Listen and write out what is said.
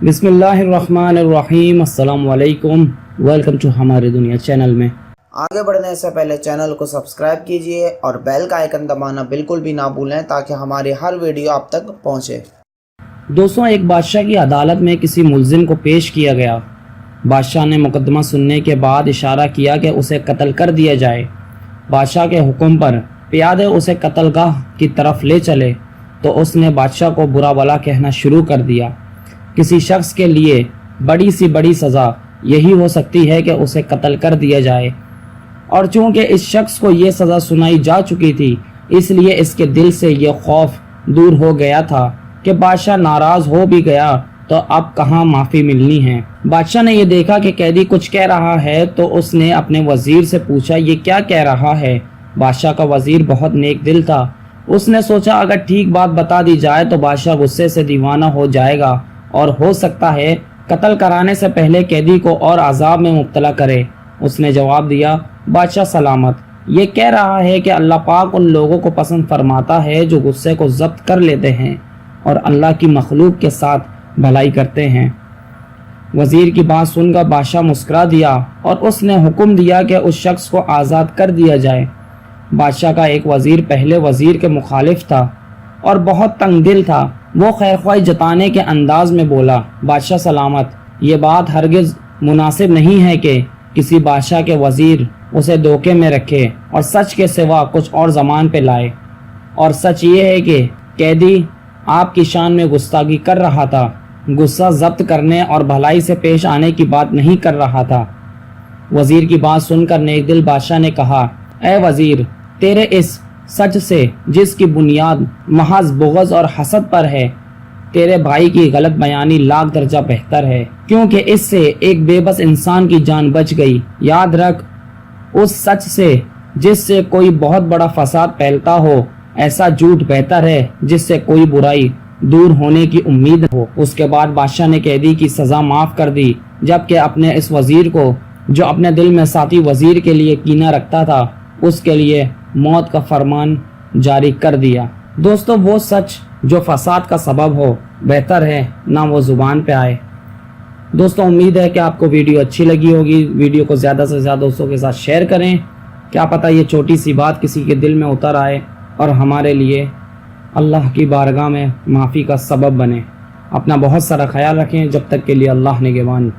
بسم اللہ الرحمن الرحیم، السلام علیکم، ویلکم ٹو ہماری دنیا چینل میں۔ آگے بڑھنے سے پہلے چینل کو سبسکرائب کیجئے اور بیل کا آئیکن دبانا بالکل بھی نہ بھولیں تاکہ ہماری ہر ویڈیو آپ تک پہنچے۔ دوستوں، ایک بادشاہ کی عدالت میں کسی ملزم کو پیش کیا گیا۔ بادشاہ نے مقدمہ سننے کے بعد اشارہ کیا کہ اسے قتل کر دیا جائے۔ بادشاہ کے حکم پر پیادے اسے قتل گاہ کی طرف لے چلے تو اس نے بادشاہ کو برا بھلا کہنا شروع کر دیا۔ کسی شخص کے لیے بڑی سی بڑی سزا یہی ہو سکتی ہے کہ اسے قتل کر دیا جائے، اور چونکہ اس شخص کو یہ سزا سنائی جا چکی تھی اس لیے اس کے دل سے یہ خوف دور ہو گیا تھا کہ بادشاہ ناراض ہو بھی گیا تو اب کہاں معافی ملنی ہے۔ بادشاہ نے یہ دیکھا کہ قیدی کچھ کہہ رہا ہے تو اس نے اپنے وزیر سے پوچھا، یہ کیا کہہ رہا ہے؟ بادشاہ کا وزیر بہت نیک دل تھا۔ اس نے سوچا اگر ٹھیک بات بتا دی جائے تو بادشاہ غصے سے دیوانہ ہو جائے گا اور ہو سکتا ہے قتل کرانے سے پہلے قیدی کو اور عذاب میں مبتلا کرے۔ اس نے جواب دیا، بادشاہ سلامت، یہ کہہ رہا ہے کہ اللہ پاک ان لوگوں کو پسند فرماتا ہے جو غصے کو ضبط کر لیتے ہیں اور اللہ کی مخلوق کے ساتھ بھلائی کرتے ہیں۔ وزیر کی بات سن کر بادشاہ مسکرا دیا اور اس نے حکم دیا کہ اس شخص کو آزاد کر دیا جائے۔ بادشاہ کا ایک وزیر پہلے وزیر کے مخالف تھا اور بہت تنگ دل تھا۔ وہ خیرخواہی جتانے کے انداز میں بولا، بادشاہ سلامت، یہ بات ہرگز مناسب نہیں ہے کہ کسی بادشاہ کے وزیر اسے دھوکے میں رکھے اور سچ کے سوا کچھ اور زبان پہ لائے، اور سچ یہ ہے کہ قیدی آپ کی شان میں گستاخی کر رہا تھا، غصہ ضبط کرنے اور بھلائی سے پیش آنے کی بات نہیں کر رہا تھا۔ وزیر کی بات سن کر نیک دل بادشاہ نے کہا، اے وزیر، تیرے اس سچ سے جس کی بنیاد محض بغض اور حسد پر ہے، تیرے بھائی کی غلط بیانی لاکھ درجہ بہتر ہے، کیونکہ اس سے ایک بے بس انسان کی جان بچ گئی۔ یاد رکھ، اس سچ سے جس سے کوئی بہت بڑا فساد پھیلتا ہو، ایسا جھوٹ بہتر ہے جس سے کوئی برائی دور ہونے کی امید ہو۔ اس کے بعد بادشاہ نے قیدی کی سزا معاف کر دی، جبکہ اپنے اس وزیر کو جو اپنے دل میں ساتھی وزیر کے لیے کینہ رکھتا تھا اس کے لیے موت کا فرمان جاری کر دیا۔ دوستو، وہ سچ جو فساد کا سبب ہو بہتر ہے نہ وہ زبان پہ آئے۔ دوستو، امید ہے کہ آپ کو ویڈیو اچھی لگی ہوگی۔ ویڈیو کو زیادہ سے زیادہ دوستوں کے ساتھ شیئر کریں، کیا پتہ یہ چھوٹی سی بات کسی کے دل میں اتر آئے اور ہمارے لیے اللہ کی بارگاہ میں معافی کا سبب بنے۔ اپنا بہت سارا خیال رکھیں، جب تک کے لیے اللہ نگہبان۔